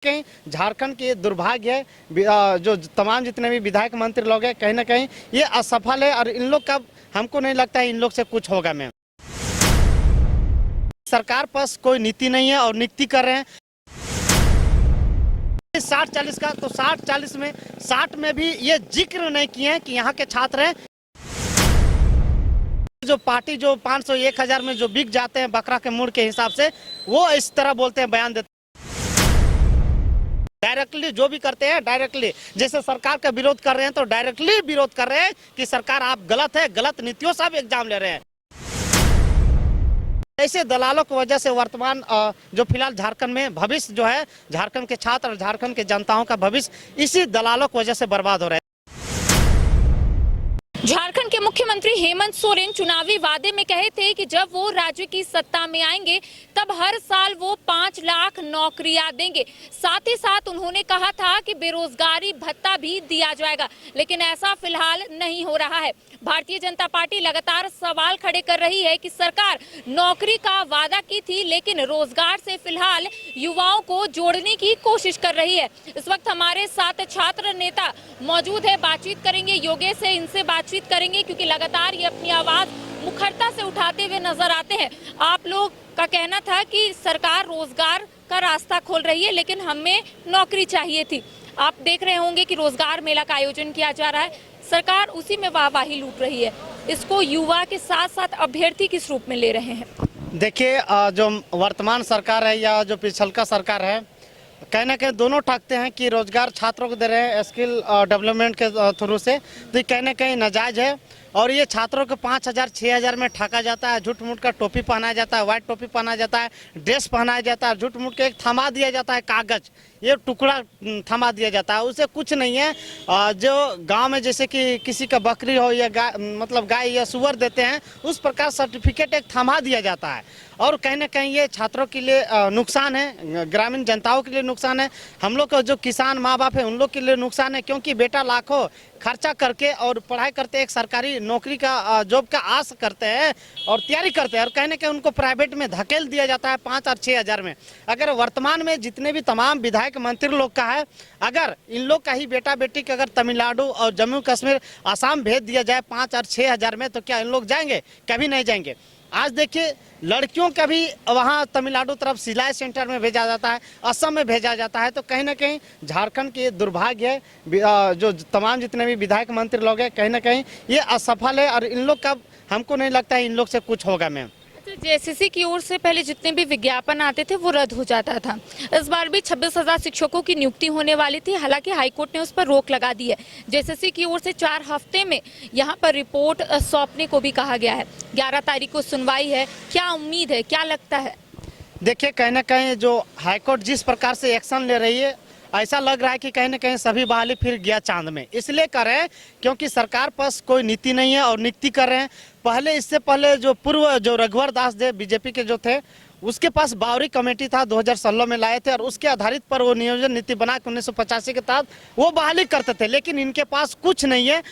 कहीं झारखंड की दुर्भाग्य है, जो तमाम जितने भी विधायक मंत्री लोग हैं कहीं ना कहीं ये असफल है और इन लोग का हमको नहीं लगता है इन लोग से कुछ होगा। मैम सरकार पास कोई नीति नहीं है और नियुक्ति कर रहे हैं 60-40 का, तो 60-40 में 60 में भी ये जिक्र नहीं किए हैं कि यहाँ के छात्र हैं जो पार्टी जो 500-1000 में जो बिक जाते हैं बकरा के मूड के हिसाब से, वो इस तरह बोलते हैं, बयान देते हैं। डायरेक्टली जो भी करते हैं डायरेक्टली, जैसे सरकार का विरोध कर रहे हैं तो डायरेक्टली विरोध कर रहे हैं कि सरकार आप गलत है, गलत नीतियों से आप एग्जाम ले रहे हैं। ऐसे दलालों की वजह से वर्तमान जो फिलहाल झारखंड में भविष्य जो है, झारखंड के छात्र और झारखंड के जनताओं का भविष्य इसी दलालों की वजह से बर्बाद हो रहा है। झारखंड के मुख्यमंत्री हेमंत सोरेन चुनावी वादे में कहे थे कि जब वो राज्य की सत्ता में आएंगे तब हर साल वो 5 लाख नौकरियां देंगे। साथ ही साथ उन्होंने कहा था कि बेरोजगारी भत्ता भी दिया जाएगा, लेकिन ऐसा फिलहाल नहीं हो रहा है। भारतीय जनता पार्टी लगातार सवाल खड़े कर रही है कि सरकार नौकरी का वादा की थी लेकिन रोजगार से फिलहाल युवाओं को जोड़ने की कोशिश कर रही है। इस वक्त हमारे साथ छात्र नेता मौजूद है, बातचीत करेंगे योगेश से, इनसे बातचीत करेंगे क्योंकि लगातार ये अपनी आवाज मुखरता से उठाते हुए नजर आते हैं। आप लोग का कहना था कि सरकार रोजगार का रास्ता खोल रही है लेकिन हमें नौकरी चाहिए थी। आप देख रहे होंगे कि रोजगार मेला का आयोजन किया जा रहा है, सरकार उसी में वाहवाही लूट रही है। इसको युवा के साथ साथ अभ्यर्थी किस रूप में ले रहे हैं? देखिए, जो वर्तमान सरकार है या जो पिछलका सरकार है, कहीं ना कहीं दोनों ठाकते हैं कि रोजगार छात्रों को दे रहे हैं स्किल डेवलपमेंट के थ्रू से, तो ये कहीं ना कहीं नाजायज है। और ये छात्रों को 5000-6000 में ठगा जाता है, झूठ मूठ का टोपी पहनाया जाता है, व्हाइट टोपी पहनाया जाता है, ड्रेस पहनाया जाता है, झूठ मूठ के एक थमा दिया जाता है, कागज ये टुकड़ा थमा दिया जाता है, उसे कुछ नहीं है। जो गांव में जैसे कि किसी का बकरी हो या गाय या सुअर देते हैं, उस प्रकार सर्टिफिकेट एक थमा दिया जाता है। और कहीं ना कहीं ये छात्रों के लिए नुकसान है, ग्रामीण जनताओं के लिए नुकसान है, हम लोग का जो किसान माँ बाप है उन लोग के लिए नुकसान है, क्योंकि बेटा लाखों खर्चा करके और पढ़ाई करते एक सरकारी नौकरी का जॉब का आस करते हैं और तैयारी करते हैं, और कहीं ना कहीं उनको प्राइवेट में धकेल दिया जाता है 5 और 6000 में। अगर वर्तमान में जितने भी तमाम विधायक मंत्री लोग का है, अगर इन लोग का ही बेटा बेटी का अगर तमिलनाडु और जम्मू कश्मीर आसाम भेज दिया जाए 5 और 6000 में, तो क्या इन लोग जाएंगे? कभी नहीं जाएंगे। आज देखिए, लड़कियों का भी वहाँ तमिलनाडु तरफ सिलाई सेंटर में भेजा जाता है, असम में भेजा जाता है, तो कहीं ना कहीं झारखंड की दुर्भाग्य है, जो तमाम जितने भी विधायक मंत्री लोग हैं कहीं ना कहीं ये असफल है और इन लोग का हमको नहीं लगता है इन लोग से कुछ होगा। मैम जेएसएससी की ओर से पहले जितने भी विज्ञापन आते थे वो रद्द हो जाता था। इस बार भी 26,000 शिक्षकों की नियुक्ति होने वाली थी, हालांकि हाईकोर्ट ने उस पर रोक लगा दी है। जेएसएससी की ओर से 4 हफ्ते में यहां पर रिपोर्ट सौंपने को भी कहा गया है। 11 तारीख को सुनवाई है, क्या उम्मीद है, क्या लगता है? देखिए, कहीं ना कहीं जो हाईकोर्ट जिस प्रकार से एक्शन ले रही है, ऐसा लग रहा है कि कहीं ना कहीं सभी बहाली फिर गया चांद में। इसलिए कर रहे हैं क्योंकि सरकार पास कोई नीति नहीं है और नियुक्ति कर रहे हैं। पहले इससे पहले जो पूर्व जो रघुवर दास देव बीजेपी के जो थे, उसके पास बावरी कमेटी था, 2016 में लाए थे और उसके आधारित पर वो नियोजन नीति बना के 1985 के तहत वो बहाली करते थे। लेकिन इनके पास कुछ नहीं है,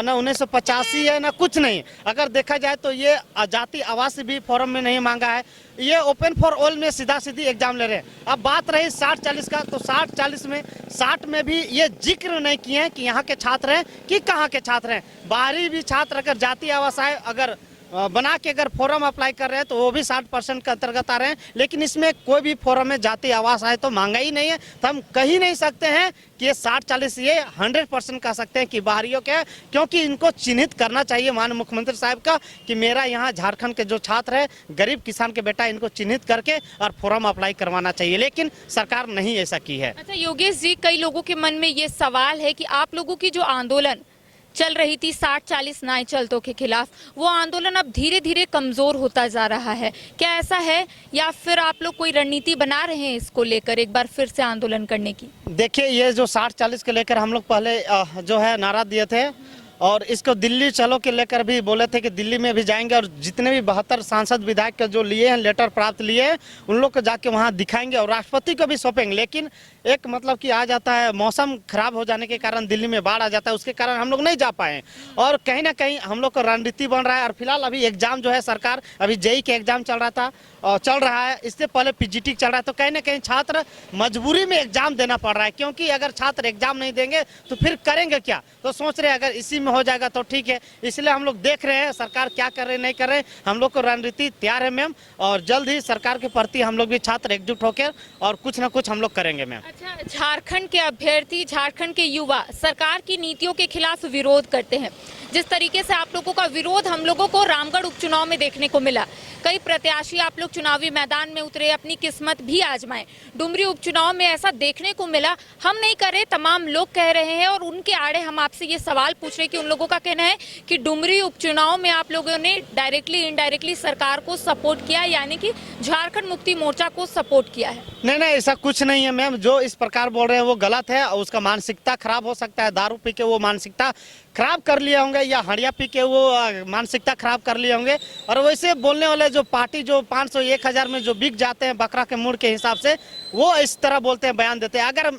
ना 1985 है ना कुछ नहीं। अगर देखा जाए तो ये जाति आवास भी फॉरम में नहीं मांगा है, ये ओपन फॉर ऑल में सीधा सीधी एग्जाम ले रहे हैं। अब बात रही 60-40 का, तो 60-40 में 60 में भी ये जिक्र नहीं किए हैं कि यहाँ के छात्र हैं कि कहाँ के छात्र हैं। बाहरी भी छात्र अगर जाति आवास आए अगर बना के अगर फॉर्म अप्लाई कर रहे हैं तो वो भी 60% के अंतर्गत आ रहे हैं, लेकिन इसमें कोई भी फॉर्म में जाति आवास आए तो मांगा ही नहीं है। तो हम कह नहीं सकते हैं कि ये 60-40, ये 100% कह सकते हैं कि बाहरियों के, क्योंकि इनको चिन्हित करना चाहिए माननीय मुख्यमंत्री साहब का कि मेरा यहाँ झारखंड के जो छात्र है, गरीब किसान के बेटा, इनको चिन्हित करके और फॉर्म अप्लाई करवाना चाहिए, लेकिन सरकार नहीं ऐसा की है। अच्छा योगेश जी, कई लोगों के मन में ये सवाल है कि आप लोगों की जो आंदोलन चल रही थी 60-40 नाई चलतों के खिलाफ, वो आंदोलन अब धीरे धीरे कमजोर होता जा रहा है, क्या ऐसा है या फिर आप लोग कोई रणनीति बना रहे हैं इसको लेकर एक बार फिर से आंदोलन करने की? देखिए, ये जो 60-40 के लेकर हम लोग पहले जो है नारा दिए थे और इसको दिल्ली चलो के लेकर भी बोले थे कि दिल्ली में भी जाएंगे और जितने भी 72 सांसद विधायक के जो लिए हैं लेटर प्राप्त लिए हैं उन लोग को जाके वहाँ दिखाएंगे और राष्ट्रपति को भी सौंपेंगे। लेकिन एक मतलब कि आ जाता है, मौसम खराब हो जाने के कारण दिल्ली में बाढ़ आ जाता है, उसके कारण हम लोग नहीं जा पाए। और कहीं ना कहीं हम लोग का रणनीति बन रहा है। और फिलहाल अभी एग्जाम जो है, सरकार अभी जेई के एग्जाम चल रहा था और चल रहा है, इससे पहले पीजीटी चल रहा है, तो कहीं ना कहीं छात्र मजबूरी में एग्जाम देना पड़ रहा है। क्योंकि अगर छात्र एग्जाम नहीं देंगे तो फिर करेंगे क्या, तो सोच रहे हैं अगर इसी में हो जाएगा तो ठीक है। इसलिए हम लोग देख रहे हैं सरकार क्या कर रहे नहीं कर रहे। हम लोग को रणनीति तैयार है मैम, और जल्द ही सरकार के प्रति हम लोग भी छात्र एकजुट होकर और कुछ ना कुछ हम लोग करेंगे मैम। अच्छा, झारखंड के अभ्यर्थी, झारखंड के युवा सरकार की नीतियों के खिलाफ विरोध करते हैं। जिस तरीके से आप लोगों का विरोध हम लोगों को रामगढ़ उपचुनाव में देखने को मिला, कई प्रत्याशी आप लोग चुनावी मैदान में उतरे, अपनी किस्मत भी आजमाए। डुमरी उपचुनाव में ऐसा देखने को मिला, हम नहीं कर रहे, तमाम लोग कह रहे हैं। और उनके आड़े हम आपसे ये सवाल पूछ रहे कि उन लोगों का कहना है कि डुमरी उपचुनाव में आप लोगों ने डायरेक्टली इनडायरेक्टली सरकार को सपोर्ट किया, यानी कि झारखंड मुक्ति मोर्चा को सपोर्ट किया है। नहीं, ऐसा कुछ नहीं है मैम। जो इस प्रकार बोल रहे हैं वो गलत है, और उसका मानसिकता खराब हो सकता है। दारू पी के वो मानसिकता खराब कर लिए होंगे, या हड़िया पी के वो मानसिकता खराब कर लिए होंगे। और वैसे बोलने वाले जो पार्टी जो 500 1000 में जो बिक जाते हैं बकरा के मूड के हिसाब से, वो इस तरह बोलते हैं, बयान देते हैं। अगर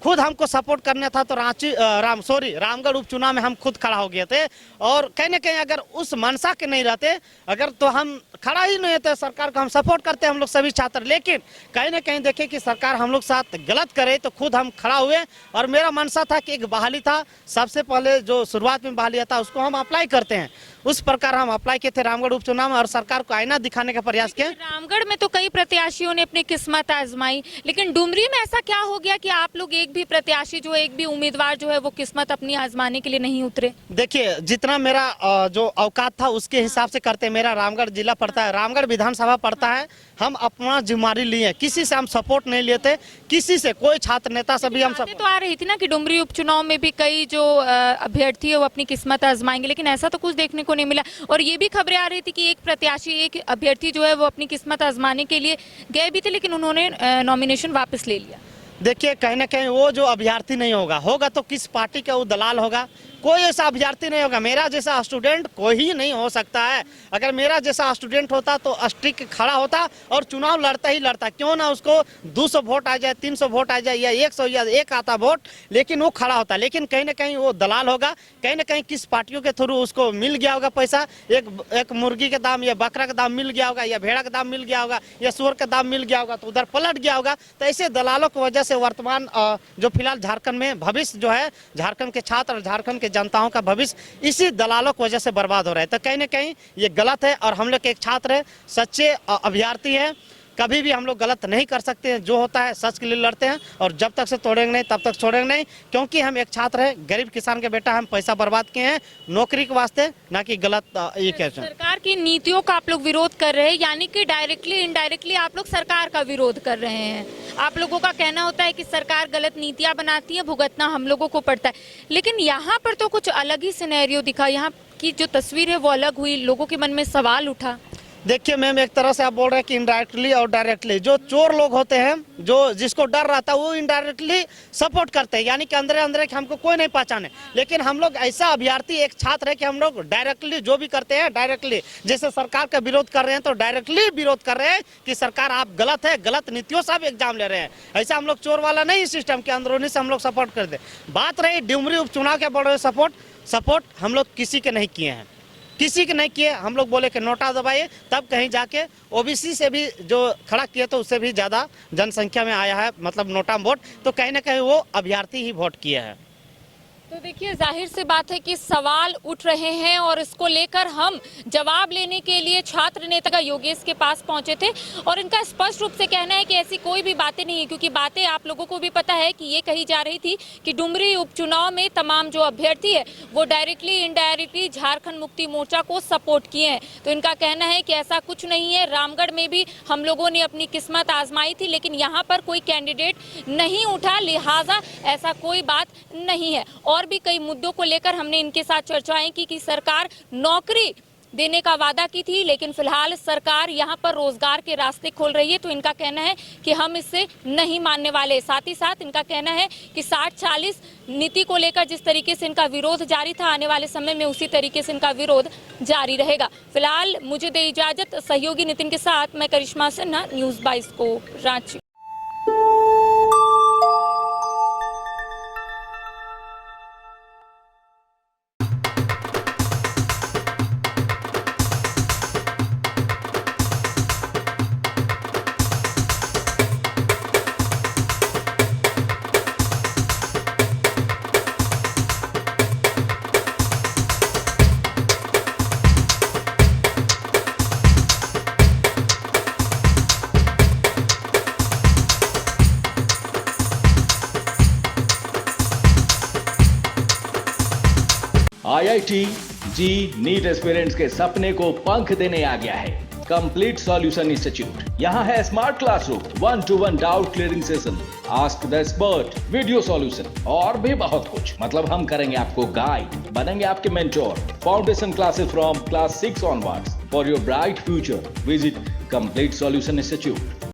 खुद हमको सपोर्ट करना था तो रामगढ़ उपचुनाव में हम खुद खड़ा हो गए थे। और कहीं ना कहीं अगर उस मनसा के नहीं रहते, अगर तो हम खड़ा ही नहीं होते। सरकार को हम सपोर्ट करते हैं हम लोग सभी छात्र, लेकिन कहीं ना कहीं देखे कि सरकार हम लोग साथ गलत करे तो खुद हम खड़ा हुए। और मेरा मनसा था कि एक बहाली था, सबसे पहले जो शुरुआत में बहाली था उसको हम अप्लाई करते हैं, उस प्रकार हम अप्लाई किए थे रामगढ़ उपचुनाव में, और सरकार को आईना दिखाने का प्रयास किया। रामगढ़ में तो कई प्रत्याशियों ने अपनी किस्मत आजमाई, लेकिन डुमरी में ऐसा क्या हो गया कि आप लोग एक भी प्रत्याशी जो एक भी उम्मीदवार जो है वो किस्मत अपनी आजमाने के लिए नहीं उतरे? देखिए, जितना मेरा जो औकात था उसके हिसाब से करते। मेरा रामगढ़ जिला पड़ता है, रामगढ़ विधानसभा पड़ता है, हम अपना जिम्मेदारी लिए, किसी से हम सपोर्ट नहीं लेते, किसी से, कोई छात्र नेता से भी हम बातें तो आ रही थी ना कि डुमरी उपचुनाव में भी कई जो अभ्यर्थी है वो अपनी किस्मत आजमाएंगे, लेकिन ऐसा तो कुछ देखने को नहीं मिला। और ये भी खबरें आ रही थी कि एक प्रत्याशी, एक अभ्यर्थी जो है वो अपनी किस्मत आजमाने के लिए गए भी थे, लेकिन उन्होंने नॉमिनेशन वापस ले लिया। देखिए, कहीं ना कहीं वो जो अभ्यर्थी नहीं होगा तो किस पार्टी का वो दलाल होगा। कोई ऐसा अभ्यर्थी नहीं होगा। मेरा जैसा स्टूडेंट कोई ही नहीं हो सकता है। अगर मेरा जैसा स्टूडेंट होता तो स्टिक खड़ा होता और चुनाव लड़ता ही लड़ता। क्यों ना उसको 200 वोट आ जाए, 300 वोट आ जाए, या 100 या 1 आता वोट, लेकिन वो खड़ा होता। लेकिन कहीं ना कहीं वो दलाल होगा। कहीं ना कहीं किस पार्टियों के थ्रू उसको मिल गया होगा पैसा, एक मुर्गी का दाम या बकरा का दाम मिल गया होगा, या भेड़ा का दाम मिल गया होगा, या सुअर का दाम मिल गया होगा, तो उधर पलट गया होगा। तो ऐसे दलालों की वजह से वर्तमान जो फिलहाल झारखंड में भविष्य जो है, झारखंड के छात्र और झारखंड के जनताओं का भविष्य इसी दलालों की वजह से बर्बाद हो रहा है। तो कहीं ना कहीं ये गलत है। और हम लोग एक छात्र है, सच्चे अभ्यर्थी हैं, कभी भी हम लोग गलत नहीं कर सकते हैं। जो होता है सच के लिए लड़ते हैं, और जब तक से तोड़ेंगे नहीं तब तक छोड़ेंगे नहीं। क्योंकि हम एक छात्र हैं, गरीब किसान के बेटा, हम पैसा बर्बाद किए हैं नौकरी के वास्ते, ना कि गलत ये कहते हैं। सरकार की नीतियों का आप लोग विरोध कर रहे हैं, यानी कि डायरेक्टली इनडायरेक्टली आप लोग सरकार का विरोध कर रहे हैं। आप लोगों का कहना होता है कि सरकार गलत नीतियां बनाती है, भुगतना हम लोगों को पड़ता है। लेकिन यहाँ पर तो कुछ अलग ही सिनेरियो दिखा, यहाँ की जो तस्वीर है वो अलग हुई, लोगों के मन में सवाल उठा। देखिए मैम, एक तरह से आप बोल रहे हैं कि इनडायरेक्टली और डायरेक्टली, जो चोर लोग होते हैं, जो जिसको डर रहता है, वो इनडायरेक्टली सपोर्ट करते हैं, यानी कि अंदर अंदर कि हमको कोई नहीं पहचाने। लेकिन हम लोग ऐसा अभ्यर्थी, एक छात्र है कि हम लोग डायरेक्टली जो भी करते हैं, डायरेक्टली जैसे सरकार का विरोध कर रहे हैं तो डायरेक्टली विरोध कर रहे हैं कि सरकार आप गलत है, गलत नीतियों से आप एग्जाम ले रहे हैं। ऐसा हम लोग चोर वाला नहीं सिस्टम के अंदरूनी से हम लोग सपोर्ट कर दे। बात रही डुमरी उपचुनाव के बड़े सपोर्ट हम लोग किसी के नहीं किए हैं, किसी के नहीं किए। हम लोग बोले कि नोटा दबाइए, तब कहीं जाके ओबीसी से भी जो खड़ा किए तो उससे भी ज़्यादा जनसंख्या में आया है, मतलब नोटा वोट। तो कहीं ना कहीं वो अभ्यर्थी ही वोट किए हैं। तो देखिए, जाहिर सी बात है कि सवाल उठ रहे हैं और इसको लेकर हम जवाब लेने के लिए छात्र नेता योगेश के पास पहुंचे थे, और इनका स्पष्ट रूप से कहना है कि ऐसी कोई भी बातें नहीं है, क्योंकि बातें आप लोगों को भी पता है कि ये कही जा रही थी कि डुमरी उपचुनाव में तमाम जो अभ्यर्थी है वो डायरेक्टली इनडायरेक्टली झारखंड मुक्ति मोर्चा को सपोर्ट किए हैं। तो इनका कहना है कि ऐसा कुछ नहीं है। रामगढ़ में भी हम लोगों ने अपनी किस्मत आजमाई थी, लेकिन यहाँ पर कोई कैंडिडेट नहीं उठा, लिहाजा ऐसा कोई बात नहीं है। और भी कई मुद्दों को लेकर हमने इनके साथ चर्चाएं की कि सरकार नौकरी देने का वादा की थी, लेकिन फिलहाल सरकार यहाँ पर रोजगार के रास्ते खोल रही है। तो इनका कहना है कि हम इससे नहीं मानने वाले। साथ ही साथ इनका कहना है कि 60-40 नीति को लेकर जिस तरीके से इनका विरोध जारी था, आने वाले समय में उसी तरीके से इनका विरोध जारी रहेगा। फिलहाल मुझे दे इजाजत, सहयोगी नितिन के साथ मैं करिश्मा सिन्हा, न्यूज़ 22 को रांची। IIT जी नीट एस्पिरेंट्स के सपने को पंख देने आ गया है कंप्लीट सॉल्यूशन इंस्टीट्यूट। यहाँ है smart classroom, 1-to-1 doubt clearing session, ask the expert, video solution और भी बहुत कुछ। मतलब हम करेंगे आपको गाइड, बनेंगे आपके mentor. Foundation classes from class 6 onwards for your bright future. Visit complete solution institute.